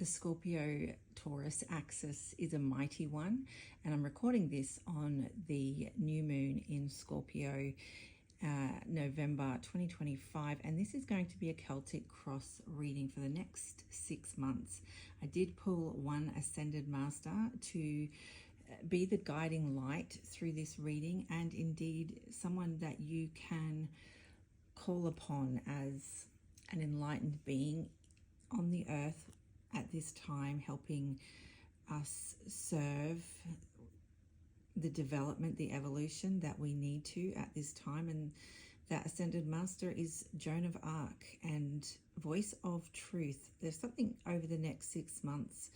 The Scorpio-Taurus axis is a mighty one, and I'm recording this on the new moon in Scorpio, November 2025, and this is going to be a Celtic cross reading for the next 6 months. I did pull one Ascended Master to be the guiding light through this reading, and indeed someone that you can call upon as an enlightened being on the earth at this time, helping us serve the development, the evolution that we need to at this time. And that Ascended Master is Joan of Arc and voice of truth. There's something over the next 6 months,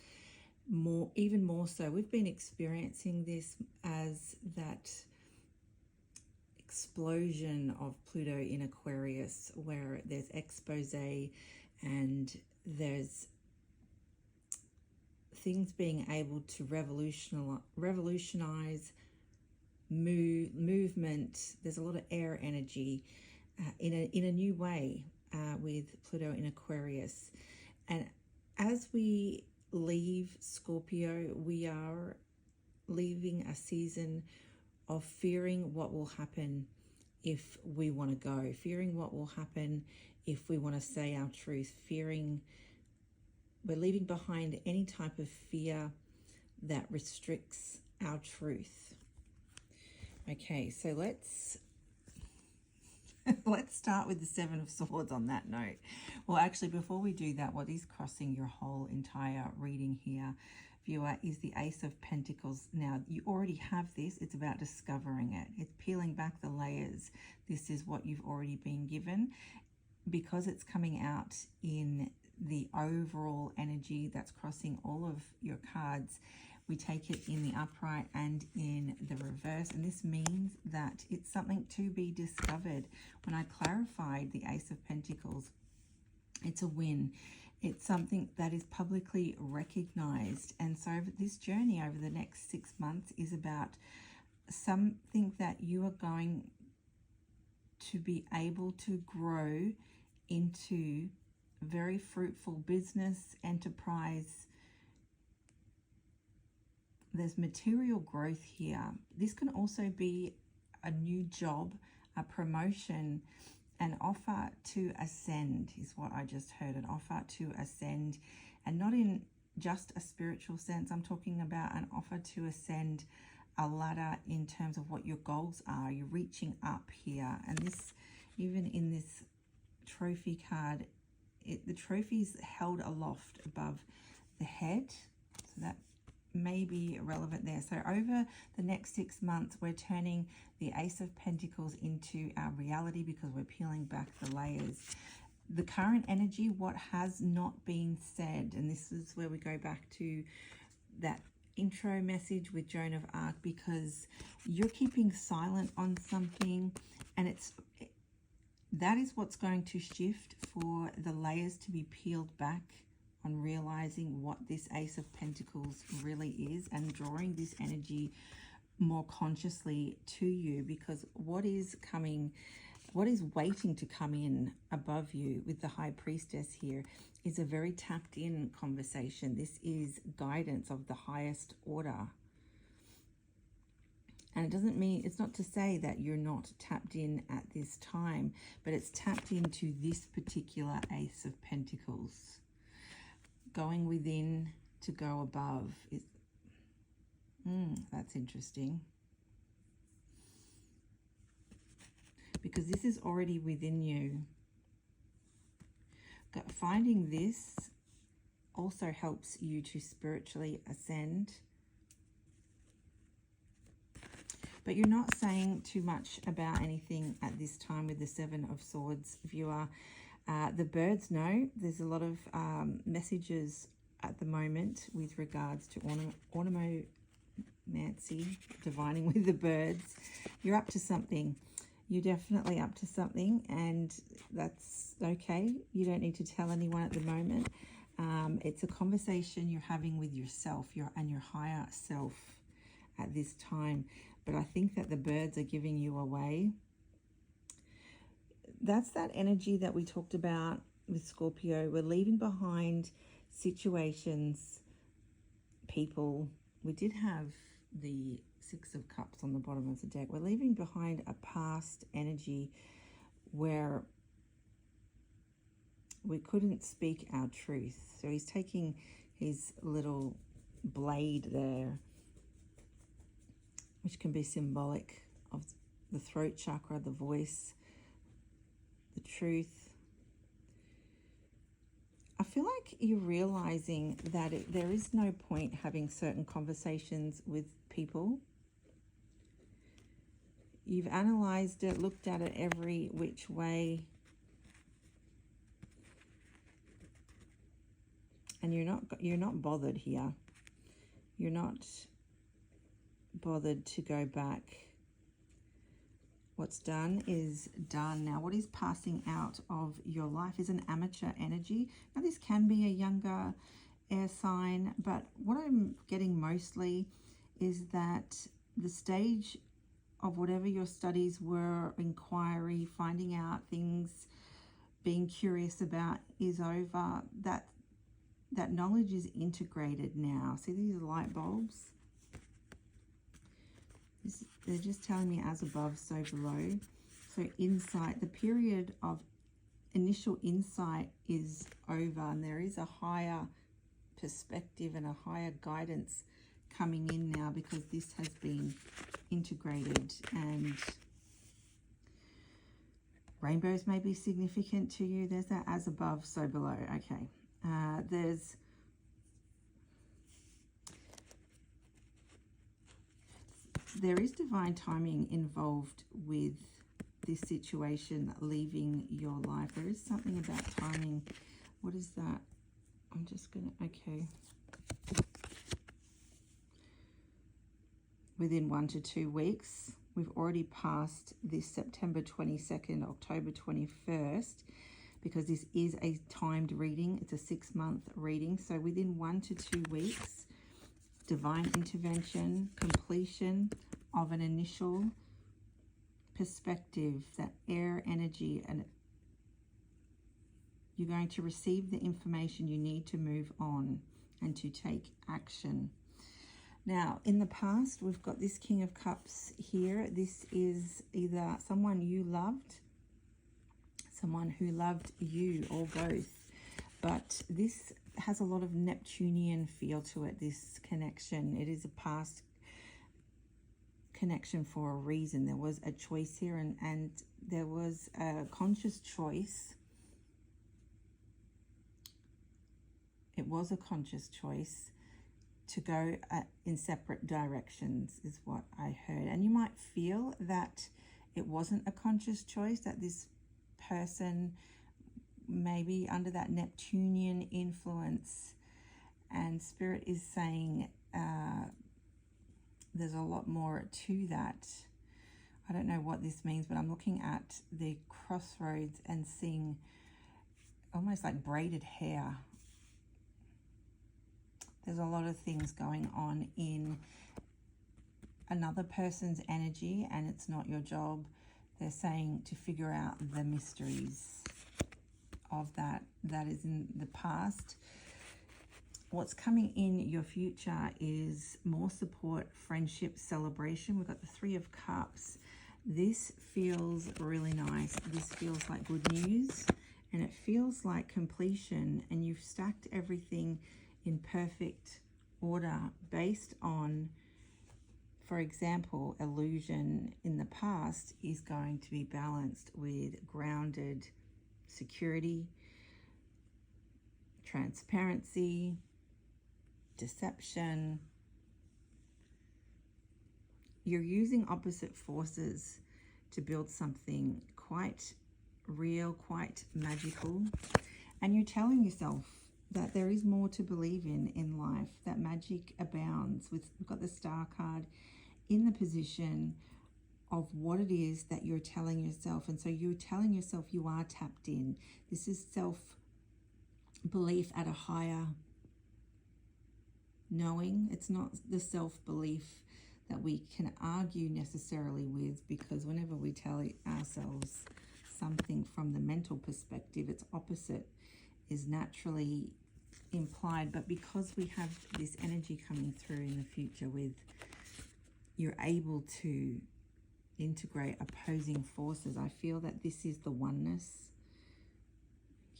even more so. We've been experiencing this as that explosion of Pluto in Aquarius, where there's expose and there's things being able to revolutionize movement. There's a lot of air energy in a new way with Pluto in Aquarius. And as we leave Scorpio, we are leaving a season of fearing what will happen if we want to go, fearing what will happen if we want to say our truth, we're leaving behind any type of fear that restricts our truth. Okay, so let's start with the Seven of Swords on that note. Well, actually, before we do that, what is crossing your whole entire reading here, viewer, is the Ace of Pentacles. Now, you already have this. It's about discovering it. It's peeling back the layers. This is what you've already been given. Because it's coming out in the overall energy that's crossing all of your cards, we take it in the upright and in the reverse, and this means that it's something to be discovered. When I clarified the Ace of Pentacles, it's a win. It's something that is publicly recognized. And so this journey over the next 6 months is about something that you are going to be able to grow into very fruitful business, enterprise. There's material growth here. This can also be a new job, a promotion, an offer to ascend is what I just heard, an offer to ascend, and not in just a spiritual sense. I'm talking about an offer to ascend a ladder in terms of what your goals are. You're reaching up here, and this, even in this trophy card, the trophy is held aloft above the head, so that may be relevant there. So over the next 6 months, we're turning the Ace of Pentacles into our reality because we're peeling back the layers. The current energy, what has not been said, and this is where we go back to that intro message with Joan of Arc, because you're keeping silent on something, and that is what's going to shift for the layers to be peeled back on realizing what this Ace of Pentacles really is, and drawing this energy more consciously to you, because what is waiting to come in above you with the High Priestess here is a very tapped in conversation. This is guidance of the highest order. And it doesn't mean, it's not to say that you're not tapped in at this time, but it's tapped into this particular Ace of Pentacles. Going within to go above is, that's interesting. Because this is already within you. Finding this also helps you to spiritually ascend. But you're not saying too much about anything at this time with the Seven of Swords, viewer. The birds know. There's a lot of messages at the moment with regards to ornamency, divining with the birds. You're up to something. You're definitely up to something, and that's okay. You don't need to tell anyone at the moment. It's a conversation you're having with yourself, and your higher self at this time. But I think that the birds are giving you away. That's that energy that we talked about with Scorpio. We're leaving behind situations, people. We did have the Six of Cups on the bottom of the deck. We're leaving behind a past energy where we couldn't speak our truth. So he's taking his little blade there, which can be symbolic of the throat chakra, the voice, the truth. I feel like you're realizing that there is no point having certain conversations with people. You've analyzed it, looked at it every which way, and you're not bothered here. You're not bothered to go back. What's done is done. Now, what is passing out of your life is an amateur energy. Now, this can be a younger air sign, but what I'm getting mostly is that the stage of whatever your studies were, inquiry, finding out things, being curious about, is over. That knowledge is integrated now. See these light bulbs? They're just telling me as above, so below. So insight, the period of initial insight is over, and there is a higher perspective and a higher guidance coming in now because this has been integrated. And rainbows may be significant to you. There's that as above, so below. Okay. There is divine timing involved with this situation leaving your life. There is something about timing. What is that? I'm just gonna, okay. Within 1 to 2 weeks, we've already passed this September 22nd, October 21st, because this is a timed reading. It's a 6-month reading. So within 1 to 2 weeks, divine intervention, completion of an initial perspective, that air energy, and you're going to receive the information you need to move on and to take action. Now, in the past, we've got this King of Cups here. This is either someone you loved, someone who loved you, or both. But this has a lot of Neptunian feel to it, this connection. It is a past connection for a reason. There was a choice here, and there was a conscious choice. It was a conscious choice to go in separate directions, is what I heard. And you might feel that it wasn't a conscious choice, that this person maybe under that Neptunian influence, and Spirit is saying there's a lot more to that. I don't know what this means, but I'm looking at the crossroads and seeing almost like braided hair. There's a lot of things going on in another person's energy, and it's not your job. They're saying to figure out the mysteries of that is in the past. What's coming in your future is more support, friendship, celebration. We've got the Three of Cups. This feels really nice. This feels like good news, and it feels like completion, and you've stacked everything in perfect order based on, for example, illusion in the past is going to be balanced with grounded security, transparency, deception. You're using opposite forces to build something quite real, quite magical, and you're telling yourself that there is more to believe in life, that magic abounds. We've got the Star card in the position of what it is that you're telling yourself. And so you're telling yourself you are tapped in. This is self-belief at a higher knowing. It's not the self-belief that we can argue necessarily with, because whenever we tell ourselves something from the mental perspective, its opposite is naturally implied, but because we have this energy coming through in the future with you're able to integrate opposing forces, I feel that this is the oneness.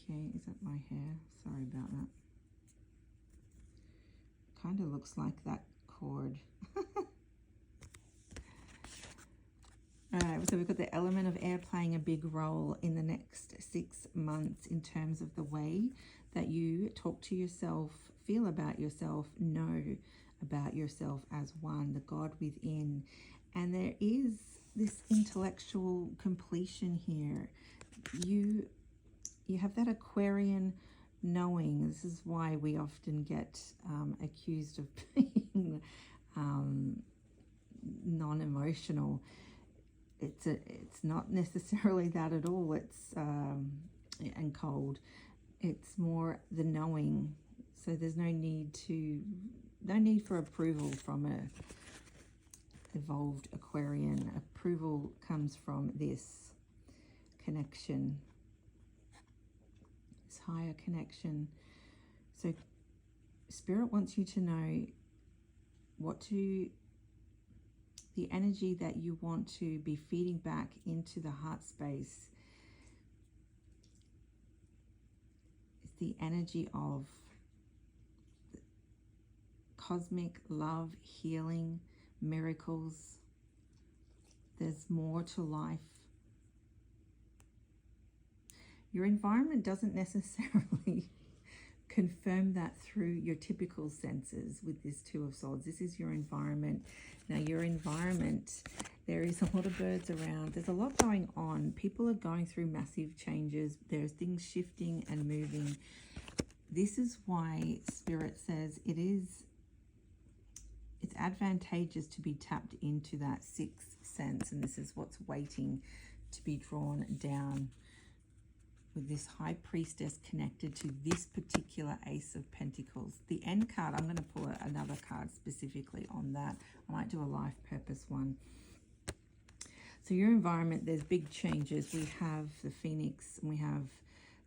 Okay, is that my hair? Sorry about that. Kind of looks like that cord. Alright, so we've got the element of air playing a big role in the next 6 months in terms of the way that you talk to yourself, feel about yourself, know about yourself as one, the God within. And there is this intellectual completion here. You have that Aquarian knowing. This is why we often get accused of being non-emotional. It's not necessarily that at all. It's and cold. It's more the knowing. So there's no need for approval from a evolved Aquarian. Approval comes from this connection, this higher connection. So Spirit wants you to know the energy that you want to be feeding back into the heart space is the energy of cosmic love, healing, miracles. There's more to life. Your environment doesn't necessarily confirm that through your typical senses with this Two of Swords. This is your environment. Now, your environment, there is a lot of birds around. There's a lot going on. People are going through massive changes. There's things shifting and moving. This is why Spirit says it's advantageous to be tapped into that sixth sense, and this is what's waiting to be drawn down with this High Priestess connected to this particular Ace of Pentacles. The End card, I'm going to pull another card specifically on that. I might do a life purpose one. So your environment, there's big changes. We have the Phoenix and we have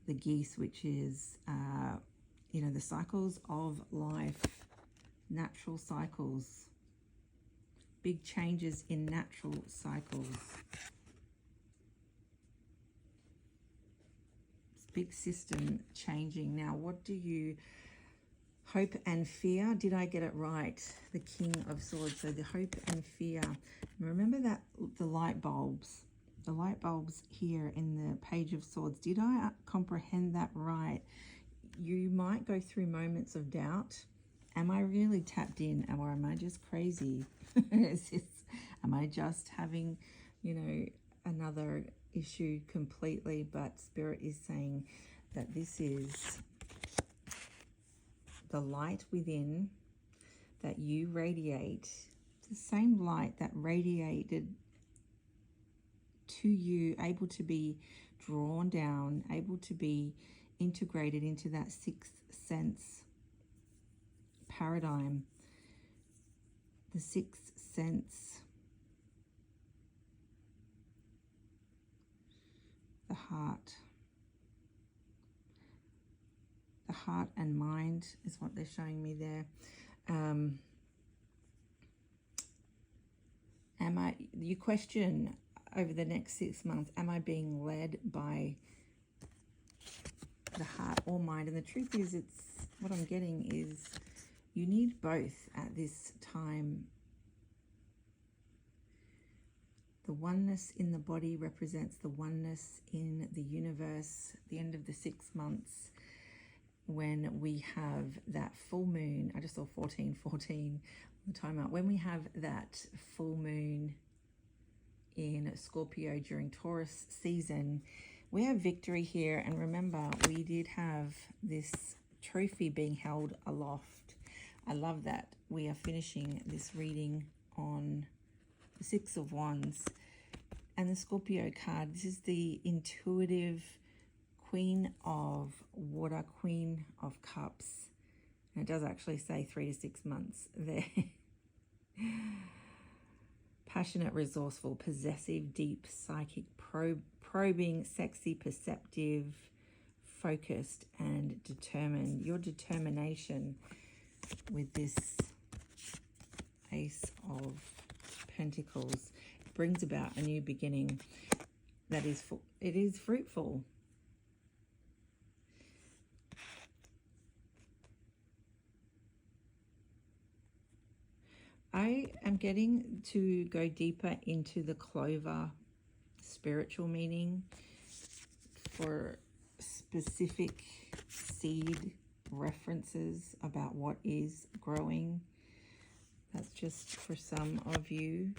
the Geese, which is, the cycles of life, natural cycles, big changes in natural cycles. Big system changing. Now, what do you hope and fear? Did I get it right? The King of Swords. So the hope and fear. Remember that the light bulbs here in the Page of Swords. Did I comprehend that right? You might go through moments of doubt. Am I really tapped in, or am I just crazy? Am I just having, another issue completely? But Spirit is saying that this is the light within that you radiate, the same light that radiated to you, able to be drawn down, able to be integrated into that sixth sense paradigm. The sixth sense, the heart and mind is what they're showing me there. You question over the next 6 months, am I being led by the heart or mind? And the truth is, what I'm getting is you need both at this time. The oneness in the body represents the oneness in the universe. At the end of the 6 months, when we have that full moon, I just saw 1414 on the timeout. When we have that full moon in Scorpio during Taurus season, we have victory here. And remember, we did have this trophy being held aloft. I love that we are finishing this reading on the Six of Wands and the Scorpio card. This is the intuitive Queen of Water, Queen of Cups. And it does actually say 3 to 6 months there. Passionate, resourceful, possessive, deep, psychic, probing, sexy, perceptive, focused and determined. Your determination with this Ace of Pentacles brings about a new beginning that is it is fruitful. I am getting to go deeper into the clover spiritual meaning for specific seed references about what is growing. That's just for some of you.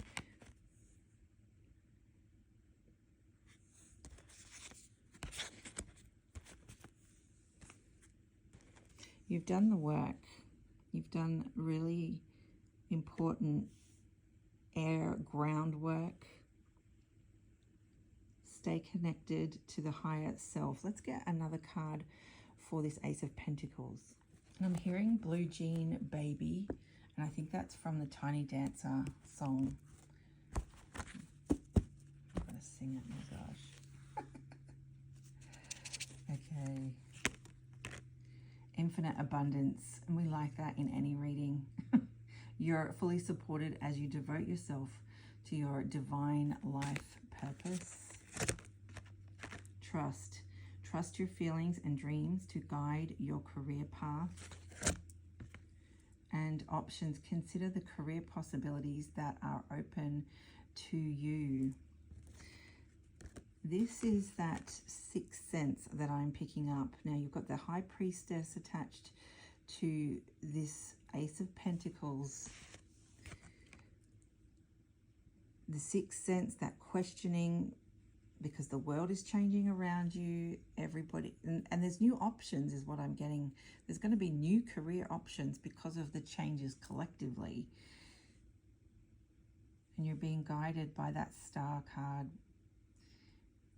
You've done the work. You've done really important air groundwork. Stay connected to the higher self. Let's get another card for this Ace of Pentacles. And I'm hearing Blue Jean Baby, and I think that's from the Tiny Dancer song. I'm going to sing it, my gosh. Okay. Infinite abundance, and we like that in any reading. You're fully supported as you devote yourself to your divine life purpose. Trust. Trust your feelings and dreams to guide your career path. And options. Consider the career possibilities that are open to you. This is that sixth sense that I'm picking up. Now you've got the High Priestess attached to this Ace of Pentacles. The sixth sense, that questioning, because the world is changing around you. Everybody, and there's new options is what I'm getting. There's going to be new career options because of the changes collectively. And you're being guided by that Star card.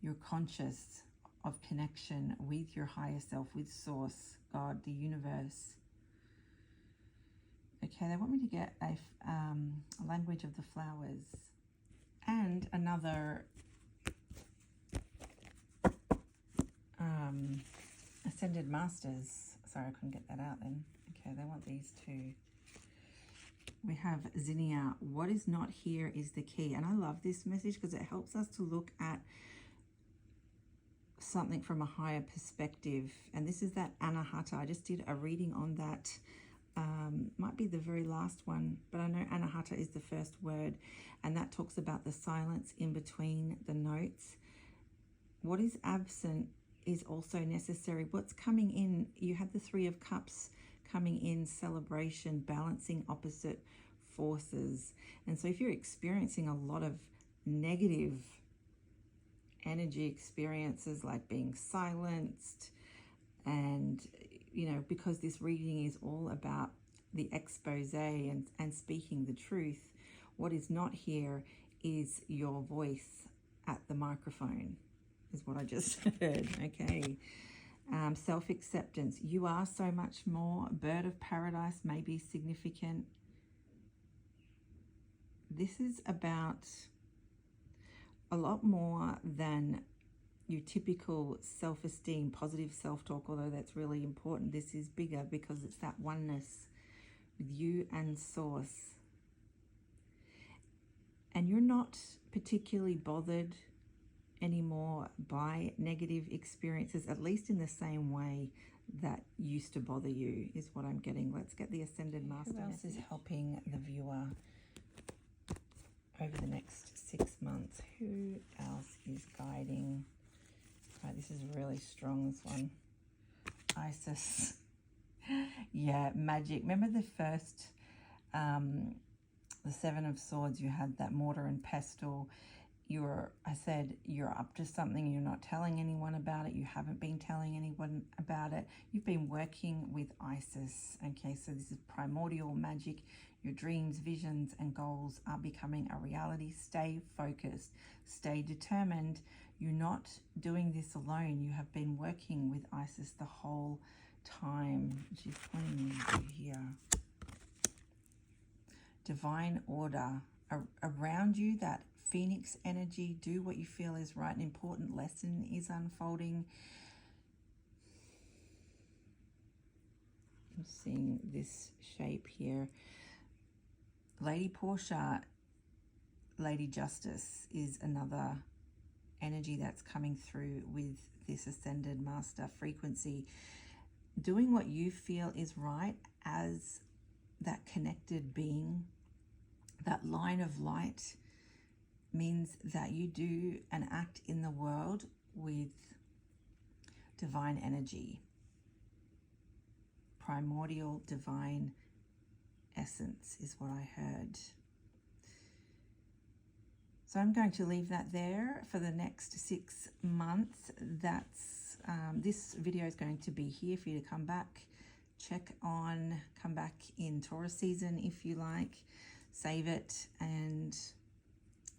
You're conscious of connection with your higher self, with Source, God, the universe. Okay, they want me to get a language of the flowers and another Ascended Masters. Sorry, I couldn't get that out then. Okay, they want these two. We have Zinnia. What is not here is the key. And I love this message because it helps us to look at something from a higher perspective. And this is that Anahata. I just did a reading on that. Might be the very last one, but I know Anahata is the first word, and that talks about the silence in between the notes. What is absent is also necessary. What's coming in, you have the Three of Cups coming in, celebration, balancing opposite forces. And so if you're experiencing a lot of negative energy experiences like being silenced, and you know, because this reading is all about the expose and speaking the truth, what is not here is your voice at the microphone, is what I just heard. Okay. Self-acceptance. You are so much more. Bird of paradise may be significant. This is about a lot more than your typical self-esteem, positive self-talk, although that's really important. This is bigger because it's that oneness with you and Source. And you're not particularly bothered anymore by negative experiences, at least in the same way that used to bother you, is what I'm getting. Let's get the Ascended Master. Who else is helping the viewer over the next 6 months? Who else is guiding? Right, this is really strong, this one. Isis. Yeah, magic. Remember the first, the Seven of Swords, you had that mortar and pestle. I said, you're up to something. You're not telling anyone about it. You haven't been telling anyone about it. You've been working with Isis. Okay, so this is primordial magic. Your dreams, visions, and goals are becoming a reality. Stay focused. Stay determined. You're not doing this alone. You have been working with Isis the whole time. She's pointing you here. Divine order around you, that Phoenix energy. Do what you feel is right. An important lesson is unfolding. I'm seeing this shape here. Lady Portia, Lady Justice is another energy that's coming through with this Ascended Master frequency. Doing what you feel is right as that connected being, that line of light, means that you do and act in the world with divine energy, primordial divine essence is what I heard. So I'm going to leave that there for the next 6 months. That's this video is going to be here for you to come back, come back in Taurus season if you like, save it and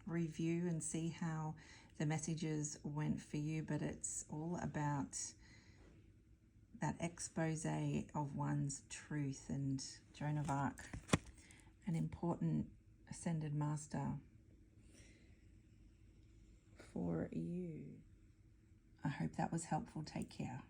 review and see how the messages went for you. But it's all about that expose of one's truth. And Joan of Arc, an important Ascended Master for you. I hope that was helpful. Take care.